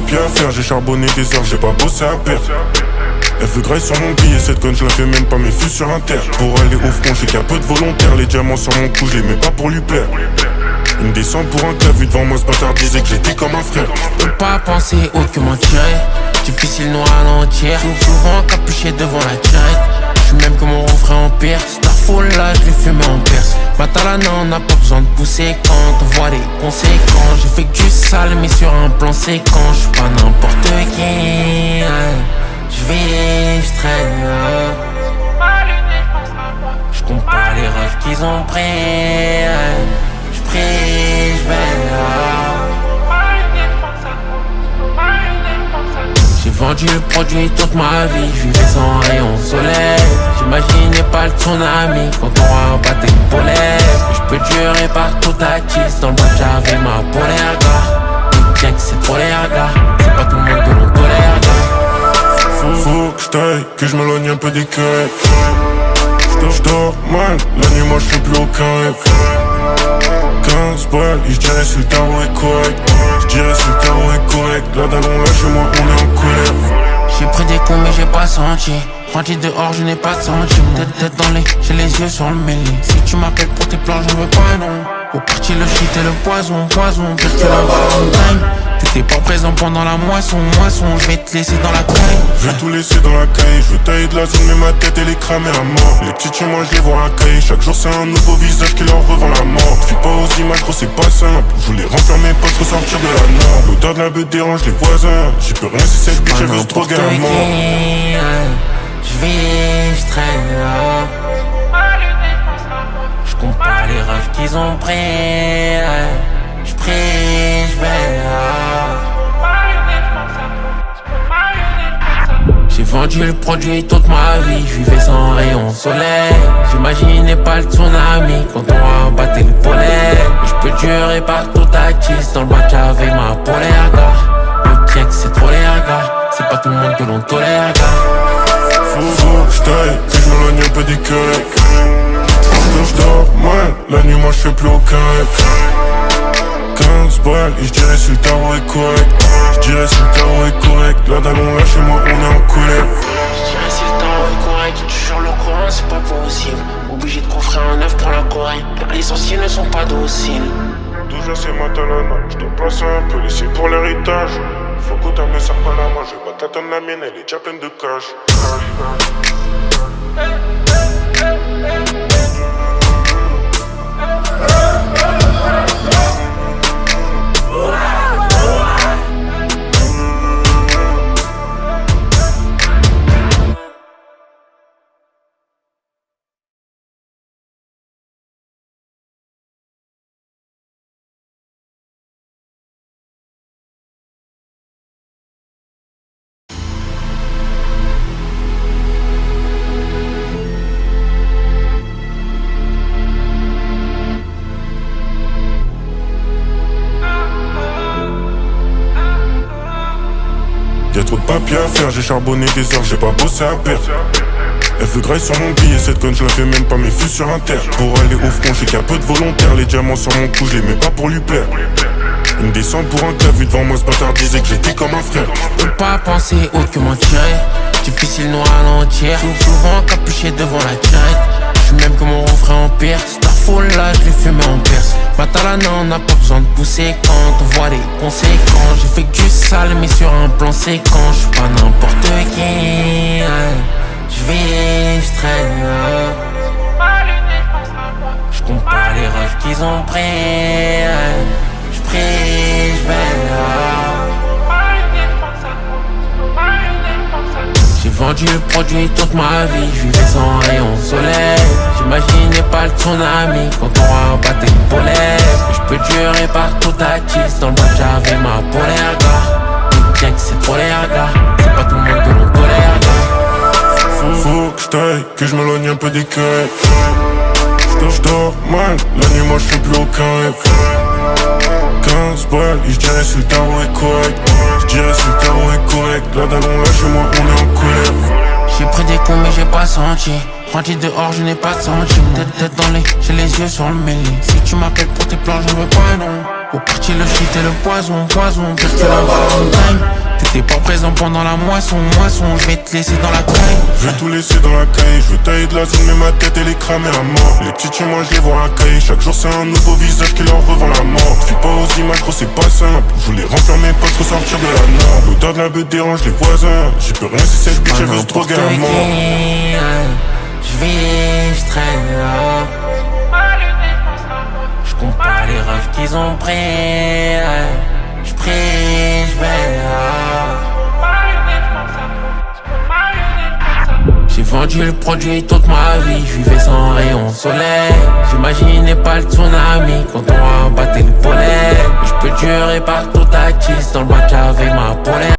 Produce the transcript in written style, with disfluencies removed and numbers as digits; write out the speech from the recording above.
papier à faire, j'ai charbonné des heures, j'ai pas bossé à perdre. Elle veut graille sur mon billet, cette conne je la fais même pas mes fus sur Inter. Pour aller au front, je sais qu'il y a peu de volontaires. Les diamants sur mon cou, je les mets pas pour lui plaire. Une descente pour un cas, vu devant moi ce bâtard disait que j'étais comme un frère. Je peux pas penser autre que m'en tirer. Difficile nous ralentir, souvent capuché devant la tirette. J'suis même que mon refrain en pire. Starfall là, je l'ai fumé en perse. Batalana, on n'a pas besoin de pousser quand on voit les conséquences. J'ai fait que du sale, mais sur un plan séquence. J'suis pas n'importe qui. J'vis, j'traîne. J'compte pas les rêves qu'ils ont pris. J'prie, j'veille. J'ai vendu le produit toute ma vie, je vivais sans rayon soleil. J'imaginais pas le tsunami quand on rabattait le volet. J'peux durer par toute la tisse, dans le bac j'avais ma polaire gars. Et bien que c'est trop les gars, c'est pas tout le monde que l'on tolère gars. Faut que j'taille, que j'm'éloigne un peu des queues. J'dors mal, la nuit moi j'fais plus aucun rêve. 15 balles, et j'dirais si le tarot est correct. J'dirais si le tarot est correct. Là d'allons là chez moi on est en colère. J'ai pris des coups mais j'ai pas senti. Rentré dehors je n'ai pas senti. Tête dans les, j'ai les yeux sur le mêlé. Si tu m'appelles pour tes plans je veux pas non. Au parti le shit et le poison, pire que la Valentine. T'étais pas présent pendant la moisson, je vais te laisser dans la caille. Je vais tout laisser dans la caille, je veux tailler de la zone mais ma tête elle est cramée à mort. Les petits chez moi je les vois à caille, chaque jour c'est un nouveau visage qui leur revend la mort. Je suis pas aux images gros c'est pas simple, je voulais remplir mes poches pour sortir de la norme. L'odeur de la bête dérange les voisins, j'y peux rien si cette bitch elle veut se droguer à mort. J'vis, j'traîne. J'compte pas les rêves qu'ils ont pris. J'prie, j'veille. J'ai vendu le produit toute ma vie, je vivais sans rayon soleil. J'imaginais pas le tsunami quand on rabattait le volet. J'peux durer par toute la tisse, dans le bac avec ma polaire gars. Le check c'est trop les gars, c'est pas tout le monde que l'on tolère gars. Faut que j'taille, que j'm'éloigne un peu des queues. J'dors mal, la nuit moi j'fais plus aucun rêve. 15 balles, et j'dirais si le tarot est correct. J'dirais si le tarot est correct. Là d'allons là chez moi on est en colère. J'dirais si le tarot est correct. Toujours le courant c'est pas possible. Obligé de coffrer un œuf pour la Corée. Car les sorciers ne sont pas dociles. Déjà c'est ma talana, j'dois placer un peu, laisser pour l'héritage. Faut que ta mère serre pas la main, je vais pas t'attendre la mienne, elle est déjà pleine de cash. Y'a trop de papier à faire, j'ai charbonné des heures, j'ai pas bossé à perdre. Elle veut graille sur mon billet, cette conne je la fais même pas mes fus sur Inter. Pour aller au front, je sais qu'il y a peu de volontaires. Les diamants sur mon cou, je les mets pas pour lui plaire. Une descente pour un cas, vu devant moi ce bâtard disait que j'étais comme un frère. Je peux pas penser autre que m'en tirer. Difficile nous ralentir, souvent capuché devant la tirette. J'suis même que mon refrain en pire. Starfall là, je l'ai fumé en perse. Batalana, on n'a pas besoin de pousser quand on voit les conséquences. J'ai fait que du sale, mais sur un plan séquence. J'suis pas n'importe qui. J'vis, j'traîne. J'compte pas les rêves qu'ils ont pris. J'prie, j'veille. J'ai vendu le produit toute ma vie, je vivais sans rayon soleil. J'imaginais pas le tsunami quand on rabattait le volet. J'peux durer par toute la tisse, dans le bac j'avais ma polaire gars. Et bien que c'est trop les gars, c'est pas tout le monde que l'on tolère gars. Faut que j'taille, que j'm'éloigne un peu des queues. J'dors mal, la nuit moi j'fais plus aucun rêve. 15 balles, et j'dirais si le tarot est correct. J'dirais si le tarot est correct. Là d'allons là chez moi on est en colère. J'ai pris des coups mais j'ai pas senti. Rentré dehors je n'ai pas senti. Tête dans les, j'ai les yeux sur le mêlé. Si tu m'appelles pour tes plans je veux pas non. Au parti le shit et le poison, pire que la Valentine. T'es pas présent pendant la moisson, je vais te laisser dans la caille. Je vais tout laisser dans la caille, je veux tailler de la zone mais ma tête elle est cramée à mort. Les petits chez moi je les vois à caille, chaque jour c'est un nouveau visage qui leur revend la mort. Je suis pas aux images gros c'est pas simple, je voulais remplir mes poches pour sortir de la norme. L'odeur de la beuh dérange les voisins, j'y peux rien si cette bitch elle veut se droguer à mort. Je traîne là. Je compte pas les rêves qu'ils ont pris. Je prie, je vais là. J'ai vendu le produit toute ma vie, je vivais sans rayon soleil. J'imaginais pas le tsunami quand on rabattait le pollen. Je peux durer par toute la tisse dans le bac avec ma pollen.